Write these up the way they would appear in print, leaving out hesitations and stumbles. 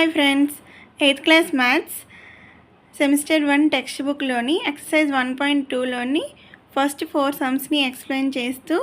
Hi friends, 8th class maths semester 1 text బుక్లోని exercise 1.2లోని first 4 సమ్స్ని ఎక్స్ప్లెయిన్ చేస్తూ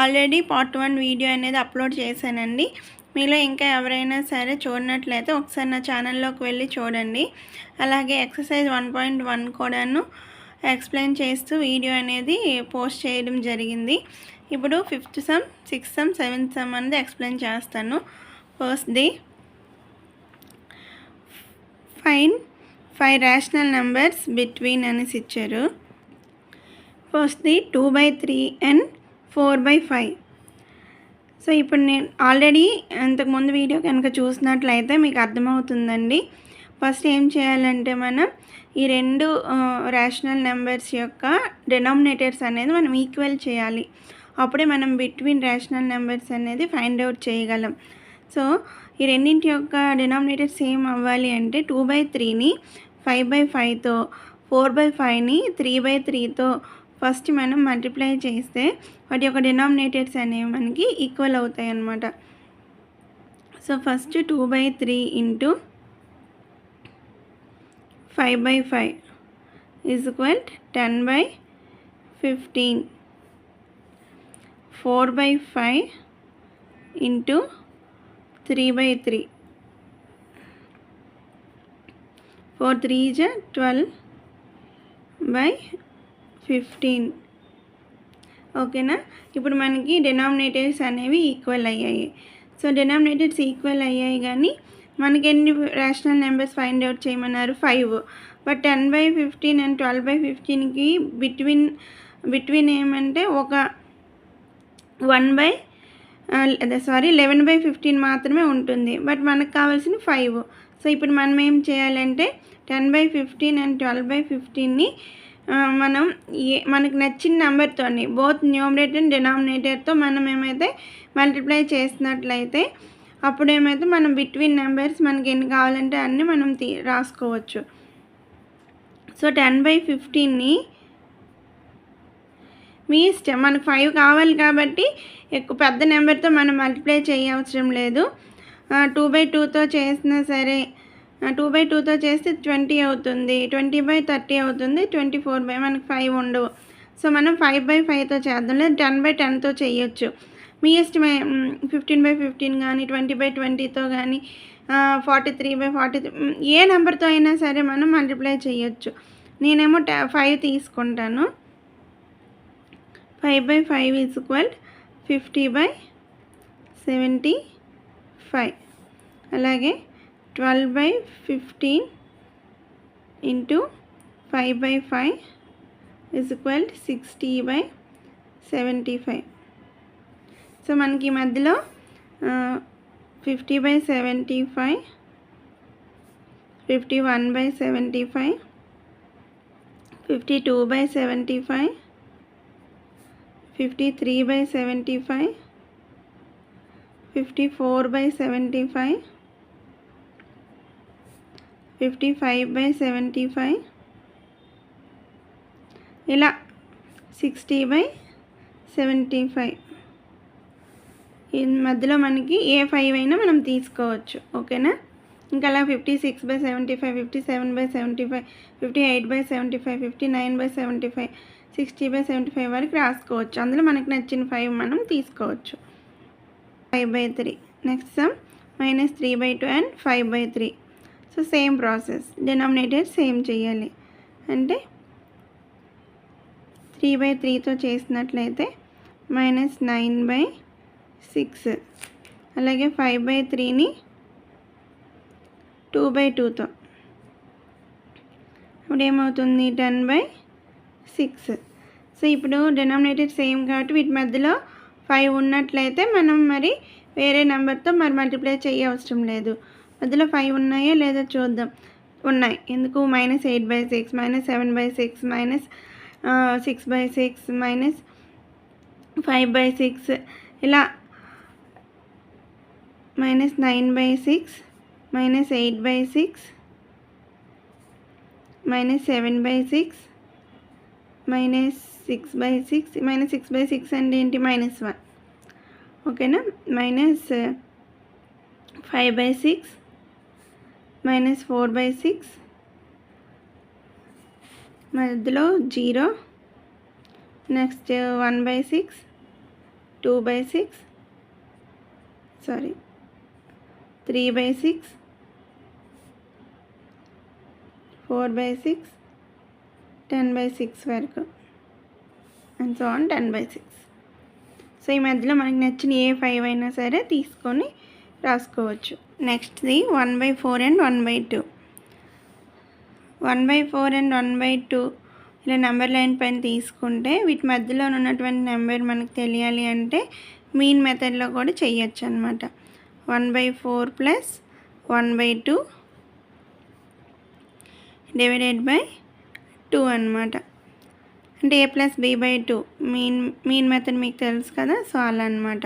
ఆల్రెడీ పార్ట్ 1 వీడియో అనేది అప్లోడ్ చేశానండి. మీలో ఇంకా ఎవరైనా సరే చూడనట్లయితే ఒకసారి నా ఛానల్లోకి వెళ్ళి చూడండి. అలాగే ఎక్సర్సైజ్ 1.1 కూడాను ఎక్స్ప్లెయిన్ చేస్తూ వీడియో అనేది పోస్ట్ చేయడం జరిగింది. ఇప్పుడు 5th some, 6th some, 7th some అనేది ఎక్స్ప్లెయిన్ చేస్తాను. ఫస్ట్ది ఫైండ్ 5 రేషనల్ నెంబర్స్ బిట్వీన్ అనేసి ఇచ్చారు. ఫస్ట్ది 2/3 అండ్ 4/5. సో ఇప్పుడు నేను ఆల్రెడీ ఇంతకుముందు వీడియో కనుక చూసినట్లయితే మీకు అర్థమవుతుందండి. ఫస్ట్ ఏం చేయాలంటే మనం ఈ రెండు రేషనల్ నెంబర్స్ యొక్క డినామినేటర్స్ అనేది మనం ఈక్వల్ చేయాలి. అప్పుడే మనం బిట్వీన్ రేషనల్ నెంబర్స్ అనేది ఫైండ్ అవుట్ చేయగలం. సో ఈ రెండింటి యొక్క డినామినేటర్ సేమ్ అవ్వాలి అంటే 2/3ని 5/5తో, 4/5ని 3/3తో ఫస్ట్ మనం మల్టిప్లై చేస్తే వాటి యొక్క డినామినేటర్స్ అనేవి మనకి ఈక్వల్ అవుతాయి అన్నమాట. So first 2/3 into 5/5 is equal 10/15. 4/5 into 3/3. 4 3 is 12/15. ఓకేనా? ఇప్పుడు మనకి డినామినేటర్స్ అనేవి ఈక్వల్ అయ్యాయి. సో డినామినేటర్స్ ఈక్వల్ అయ్యాయి కానీ మనకి ఎన్ని రేషనల్ నెంబర్స్ ఫైండ్ అవుట్ చేయమన్నారు? 5. బట్ 10/15 అండ్ 12/15కి బిట్వీన్ ఏమంటే ఒక 11/15 మాత్రమే ఉంటుంది. బట్ మనకు కావాల్సిన 5. సో ఇప్పుడు మనం ఏం చేయాలంటే 10/15 అండ్ 12/15ని మనం మనకు నచ్చిన నెంబర్తోని బోత్ న్యూమరేటర్ అండ్ డినామినేటర్తో మనం ఏమైతే మల్టిప్లై చేసినట్లయితే అప్పుడు ఏమైతే మనం బిట్వీన్ నెంబర్స్ మనకి ఎన్ని కావాలంటే అన్నీ మనం రాసుకోవచ్చు. సో 10/15ని మీ ఇష్టం, మనకు 5 కావాలి కాబట్టి ఎక్కువ పెద్ద నెంబర్తో మనం మల్టిప్లై చేయవసరం లేదు. 2/2తో చేసినా సరే, 2/2తో చేస్తే 20 అవుతుంది, 20/30 అవుతుంది, 24 మనకు 5 ఉండవు. సో మనం 5/5తో చేద్దాం, లేదు 10/10తో చేయొచ్చు. మీ ఇష్టమే. 15/15 కానీ 20/20తో కానీ 43/43 ఏ నెంబర్తో అయినా సరే మనం మల్టిప్లై చేయొచ్చు. నేనేమో 5 తీసుకుంటాను. 5/5 ఈజ్ ఈక్వల్ 50/75. అలాగే 12/15 ఇంటూ 5/5 ఈజ్ ఈక్వల్ 60/75. సో మనకి మధ్యలో 50/75, 51/75, 52/75, 53/75, 54/75, 55/75, ఇలా 60/75. ఈ మధ్యలో మనకి ఏ 5 అయినా మనం తీసుకోవచ్చు. ఓకేనా? ఇంకా అలా 56/75, 57/75, 58/75, 59/75, 60/75 వరకు రాసుకోవచ్చు. అందులో మనకు నచ్చిన 5 మనం తీసుకోవచ్చు. 5/3. Next some -3/2 and 5/3. So same process, denominator same చేయాలి. అంటే 3/3తో చేసినట్లయితే -9/6. అలాగే 5/3ని 2/2తో ఇప్పుడు ఏమవుతుంది? 10/6. సో ఇప్పుడు డినామినేటర్ సేమ్ కాబట్టి వీటి మధ్యలో 5 ఉన్నట్లయితే మనం మరి వేరే నెంబర్తో మరి మల్టిప్లై చేయవసరం లేదు. మధ్యలో 5 ఉన్నాయో లేదో చూద్దాం. ఉన్నాయి. ఎందుకు? -8/6, -7/6, -6/6, -5/6 ఇలా -9/6, -8/6, -7/6, -6/6, -6/6 అంటే ఏంటి? -1. ఓకేనా? -5/6, minus 4/6, మధ్యలో 0, నెక్స్ట్ 1/6, 2/6, 3/6, 4/6, 10/6 వరకు అండ్ సో ఆన్ 10/6. సో ఈ మధ్యలో మనకి నచ్చిన ఏ 5 అయినా సరే తీసుకొని రాసుకోవచ్చు. నెక్స్ట్ది 1/4 అండ్ 1/2. 1/4 అండ్ 1/2 ఇలా నెంబర్ లైన్ పైన తీసుకుంటే వీటి మధ్యలో ఉన్నటువంటి నెంబర్ మనకు తెలియాలి అంటే మీన్ మెథడ్లో కూడా చేయొచ్చు అనమాట. 1/4 ప్లస్ 1/2 డివైడెడ్ బై 2 అనమాట. అంటే a+b/2 మీన్ మెథడ్ మీకు తెలుసు కదా, సో అలా అనమాట.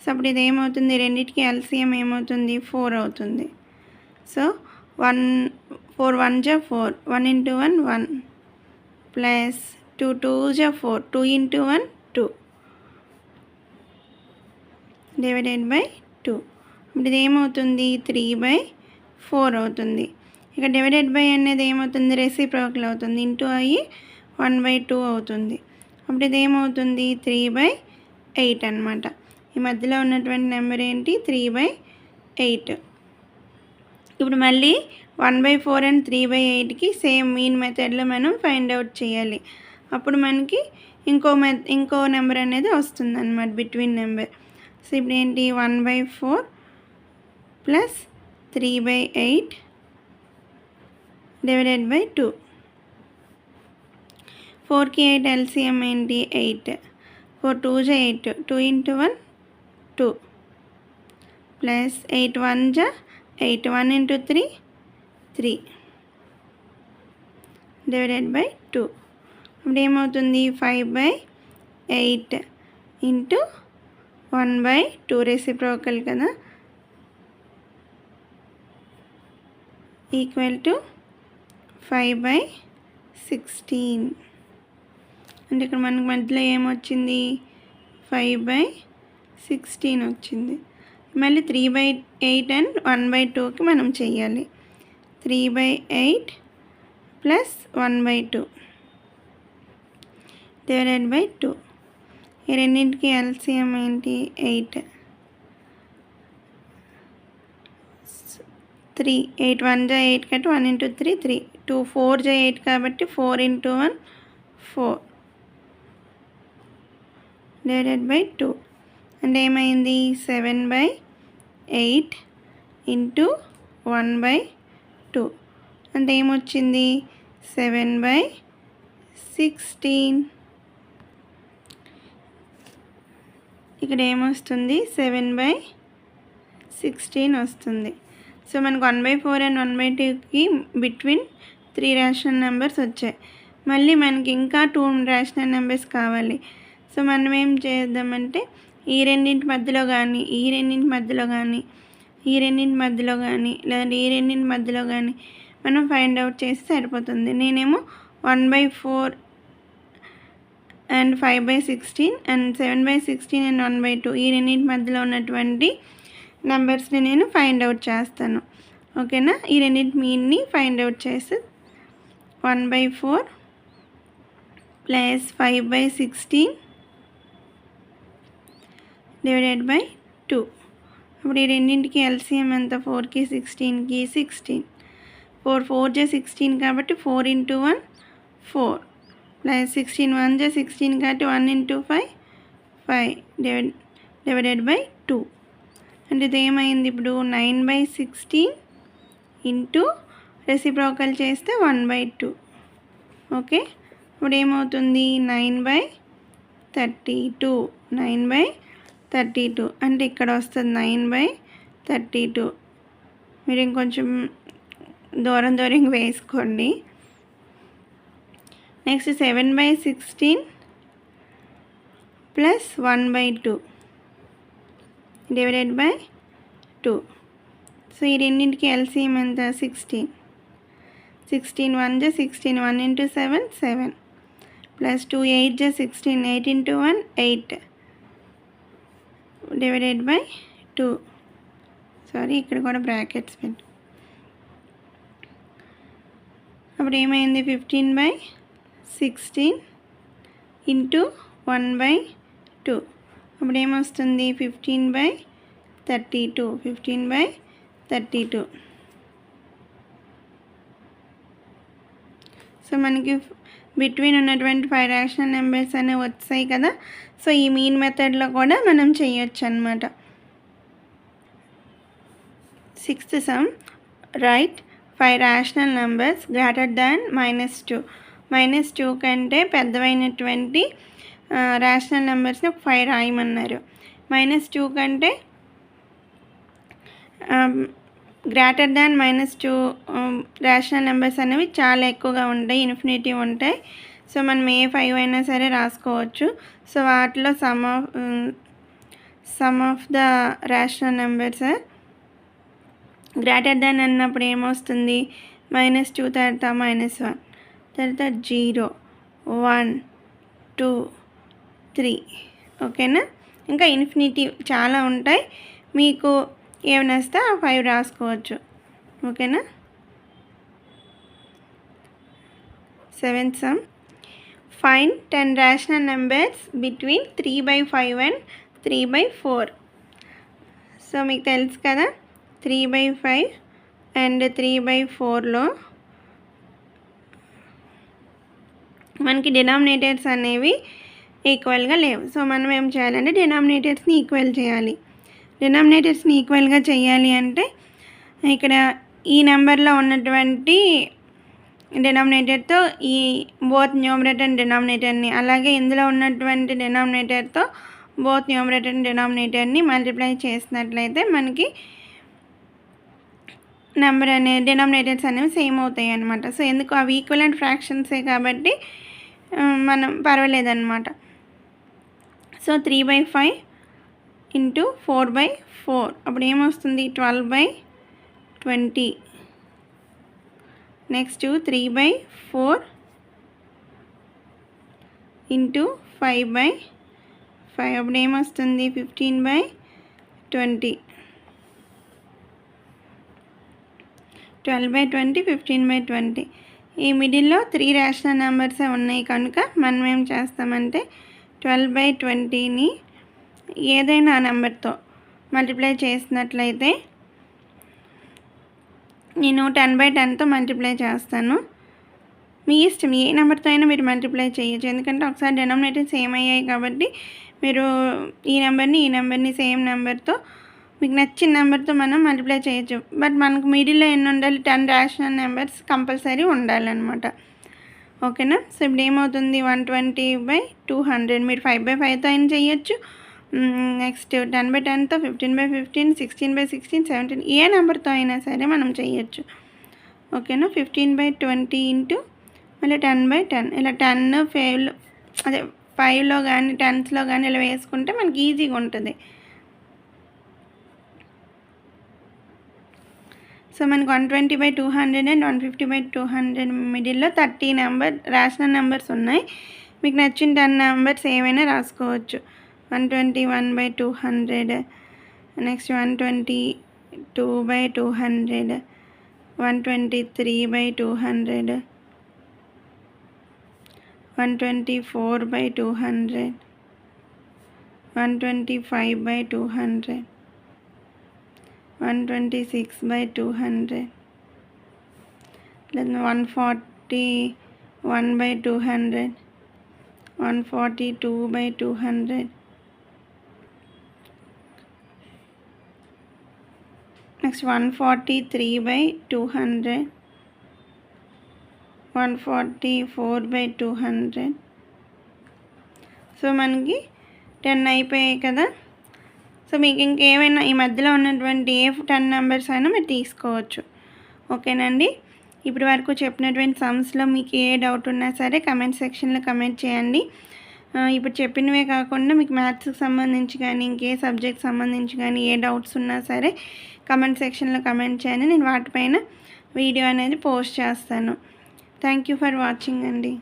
సో అప్పుడు ఇది ఏమవుతుంది, రెండింటికి ఎల్సిఎం ఏమవుతుంది, 4 అవుతుంది. సో 4 1 జా 4, 1 into 1 1 ప్లస్ 2 2 జా 4, 2 into 1 2 డివైడెడ్ బై 2. ఇప్పుడు ఇది ఏమవుతుంది, 3/4 అవుతుంది. ఇక డివైడెడ్ బై అనేది ఏమవుతుంది, రెసిప్రోకల్ అవుతుంది, ఇంటూ అయ్యి 1/2 అవుతుంది. అప్పుడు ఇది ఏమవుతుంది, 3/8 అనమాట. ఈ మధ్యలో ఉన్నటువంటి నెంబర్ ఏంటి, 3/8. ఇప్పుడు మళ్ళీ 1/4 అండ్ 3/8కి సేమ్ మీన్ మెథడ్లో మనం ఫైండ్ అవుట్ చేయాలి. అప్పుడు మనకి ఇంకో నెంబర్ అనేది వస్తుంది అనమాట, బిట్వీన్ నెంబర్. సో ఇప్పుడు ఏంటి, 1/4 ప్లస్ 3/8 డివైడెడ్ బై 2. 4కి 8 ఎల్సిఎం ఏంటి, 8. 4 2 జా 8, 2 into 1 2 ప్లస్ 8 1 జా 8, 1 into 3 3 డివైడెడ్ బై 2. ఇప్పుడు ఏమవుతుంది, 5/8 ఇంటూ 1/2 రెసిప్రోకల్ కదా, ఈక్వల్ టు 5/16. అంటే ఇక్కడ మనకు మధ్యలో ఏమొచ్చింది, 5/16 వచ్చింది. మళ్ళీ 3/8 అండ్ 1/2కి మనం చెయ్యాలి. 3/8 ప్లస్ 1/2 డివైడెడ్ బై 2. ఈ రెండింటికి ఎల్సిఎం ఏంటి, 8. 3 8 1 జా 8 కాబట్టి 1 into 3 3, 2 4 జా 8 కాబట్టి 4 into 1 4 డివైడెడ్ బై 2. అంటే ఏమైంది, 7/8 ఇంటూ 1/2 అంటే ఏమొచ్చింది, 7/16. ఇక్కడ ఏమొస్తుంది, 7/16 వస్తుంది. సో మనకు 1/4 అండ్ 1/2కి బిట్వీన్ 3 రేషనల్ నెంబర్స్ వచ్చాయి. మళ్ళీ మనకి ఇంకా 2 రేషనల్ నెంబర్స్ కావాలి. సో మనం ఏం చేద్దామంటే ఈ రెండింటి మధ్యలో కానీ లేదంటే ఈ రెండింటి మధ్యలో కానీ మనం ఫైండ్ అవుట్ చేసి సరిపోతుంది. నేనేమో 1/4 అండ్ 5/16 అండ్ 7/16 అండ్ 1/2 ఈ రెండింటి మధ్యలో ఉన్నటువంటి నెంబర్స్ని నేను ఫైండ్ అవుట్ చేస్తాను. ఓకేనా, ఈ రెండింటి మీన్ని ఫైండ్ అవుట్ చేసి 1/4 ప్లస్ 5/16 డివైడెడ్ బై 2. ఇప్పుడు ఈ రెండింటికి ఎల్సిఎం ఎంత, 4కి 16కి 16. 4 4 జా 16 కాబట్టి 4 into 1 4 ప్లస్ 16 1 జా 16 కాబట్టి 1 into 5 5 డివైడెడ్ బై 2. అంటే ఇది ఏమైంది, ఇప్పుడు 9/16 ఇంటూ రెసిప్రోకల్ చేస్తే 1/2. ఓకే, ఇప్పుడు ఏమవుతుంది, 9/32 అంటే ఇక్కడ వస్తుంది 9/32. మీరు ఇంకొంచెం దూరం వేసుకోండి. Next 7/16 plus 1/2 divided by 2. So ఈ రెండింటికి ఎల్సిఎం ఎంత, 16. 16 1 జా 16, 1 into 7 7 ప్లస్ 2 8 జా 16, 8 into 1 8 డివైడెడ్ బై 2. ఇక్కడ కూడా బ్రాకెట్స్ పెట్టు. అప్పుడు ఏమైంది 15/16 ఇంటూ 1/2 అప్పుడు ఏమొస్తుంది 15/32 15/32. సో మనకి బిట్వీన్ ఉన్నటువంటి 5 రేషనల్ నెంబర్స్ అనేవి వచ్చాయి కదా. సో ఈ మీన్ మెథడ్లో కూడా మనం చేయొచ్చు అనమాట. 6th sum, write 5 rational numbers greater than -2. -2 కంటే పెద్దవైనటువంటి రేషనల్ నెంబర్స్ని 5 రాయమన్నారు. -2 కంటే గ్రేటర్ దాన్ -2 రేషనల్ నెంబర్స్ అనేవి చాలా ఎక్కువగా ఉంటాయి, ఇన్ఫినిటీ ఉంటాయి. సో మనం ఏ 5 అయినా సరే రాసుకోవచ్చు. సో వాటిలో some of the rational numbers greater than అన్నప్పుడు ఏమొస్తుంది -2 తర్వాత -1 తర్వాత 0 1 2 3. ఓకేనా. ఇంకా ఇన్ఫినిటీ చాలా ఉంటాయి, మీకు ఏమైనా వస్తే ఆ 5 రాసుకోవచ్చు. ఓకేనా. 7th sum, find 10 rational numbers between 3/5 and 3/4. So మీకు తెలుసు కదా 3/5 అండ్ 3/4లో మనకి డినామినేటర్స్ అనేవి ఈక్వల్గా లేవు. సో మనం ఏం చేయాలంటే డినామినేటర్స్ని ఈక్వల్ చేయాలి. డినామినేటర్స్ని ఈక్వల్గా చేయాలి అంటే ఇక్కడ ఈ నెంబర్లో ఉన్నటువంటి డినామినేటర్తో ఈ బోత్ న్యూమరేటర్ అండ్ డినామినేటర్ని, అలాగే ఇందులో ఉన్నటువంటి డినామినేటర్తో బోత్ న్యూమరేటర్ అండ్ డినామినేటర్ని మల్టిప్లై చేసినట్లయితే మనకి నెంబర్ అనే డినామినేటర్స్ అనేవి సేమ్ అవుతాయి అన్నమాట. సో ఎందుకు అవి ఈక్వలెంట్ ఫ్రాక్షన్సే కాబట్టి మనం పర్వాలేదన్నమాట. సో 3/5 ఇంటూ 4/4 అప్పుడు ఏమొస్తుంది 12/20. నెక్స్ట్ 3/4 ఇంటూ 5/5 అప్పుడు ఏమొస్తుంది 15/20. 12/20 15/20. ఈ మిడిల్లో 3 రేషనల్ నెంబర్సే ఉన్నాయి కనుక మనం ఏం చేస్తామంటే 12/20ని ఏదైనా నెంబర్తో మల్టిప్లై చేసినట్లయితే నేను 10/10తో మల్టిప్లై చేస్తాను. మీ ఇష్టం, ఏ నెంబర్తో అయినా మీరు మల్టిప్లై చేయొచ్చు. ఎందుకంటే ఒకసారి డినామినేటర్ సేమ్ అయ్యాయి కాబట్టి మీరు ఈ నెంబర్ని సేమ్ నెంబర్తో మీకు నచ్చిన నెంబర్తో మనం మల్టిప్లై చేయొచ్చు. బట్ మనకు మిడిల్లో ఎన్ని ఉండాలి 10 రేషనల్ నెంబర్స్ కంపల్సరీ ఉండాలన్నమాట. ఓకేనా. సో ఇప్పుడు ఏమవుతుంది 120/200. మీరు 5/5తో అయినా చేయొచ్చు. నెక్స్ట్ 10/10తో 15/15 16/16 17 ఏ నెంబర్తో అయినా సరే మనం చేయొచ్చు. ఓకేనా. 15/20 ఇంటూ మళ్ళీ 10/10 ఇలా 10 5లో అదే 5లో కానీ 10స్లో కానీ ఇలా వేసుకుంటే మనకి ఈజీగా ఉంటుంది. సో మనకు 120/200 అండ్ 150/200 మిడిల్లో 30 రేషనల్ నెంబర్స్ ఉన్నాయి. మీకు నచ్చిన 10 నెంబర్స్ ఏమైనా రాసుకోవచ్చు. 121/200, నెక్స్ట్ 122/200, 123/200, 124/200, 125/200, 126/200, 141/200, 142/200, నెక్స్ట్ 143/200, 144/200. సో మనకి 10 అయిపోయాయి కదా. సో మీకు ఇంకేమైనా ఈ మధ్యలో ఉన్నటువంటి ఏ 10 నెంబర్స్ అయినా మీరు తీసుకోవచ్చు. ఓకేనండి. ఇప్పటి వరకు చెప్పినటువంటి సమ్స్లో మీకు ఏ డౌట్ ఉన్నా సరే కమెంట్ సెక్షన్లో కమెంట్ చేయండి. ఇప్పుడు చెప్పినవే కాకుండా మీకు మ్యాథ్స్కి సంబంధించి కానీ ఇంకే సబ్జెక్ట్ సంబంధించి కానీ ఏ డౌట్స్ ఉన్నా సరే కమెంట్ సెక్షన్లో కమెంట్ చేయండి. నేను వాటిపైన వీడియో అనేది పోస్ట్ చేస్తాను. థ్యాంక్ యూ ఫర్ వాచింగ్ అండి.